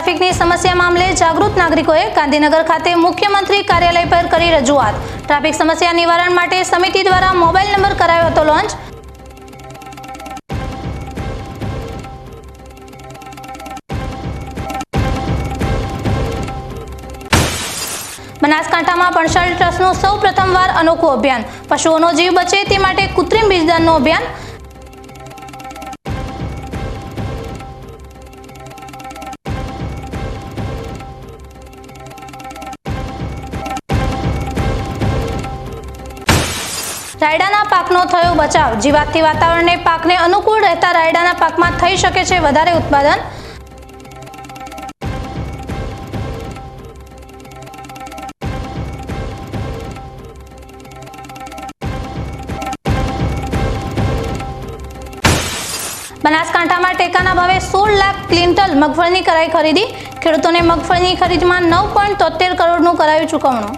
ટ્રાફિકની સમસ્યા મામલે જાગૃત નાગરિકોએ ગાંધીનગર ખાતે મુખ્યમંત્રી કાર્યાલય પર કરી રજૂઆત। ટ્રાફિક સમસ્યા નિવારણ માટે સમિતિ દ્વારા મોબાઈલ નંબર કરાયો હતો લોન્ચ। બનાસકાંઠામાં પણસાલ ટ્રસ્ટનું સૌ પ્રથમવાર અનોખું અભિયાન, પશુઓનો જીવ બચે તે માટે કૃત્રિમ બીજદાનનું અભિયાન। રાયડાના પાકનો થયો બચાવ, જીવાતથી વાતાવરણને પાકને અનુકૂળ રહેતા રાયડાના પાકમાં થઈ શકે છે વધારે ઉત્પાદન। બનાસકાંઠામાં ટેકાના ભાવે 16 લાખ ક્વિન્ટલ મગફળીની કરાઈ ખરીદી, ખેડૂતોને મગફળીની ખરીદમાં 9.73 કરોડનું કરાયું ચૂકવણું।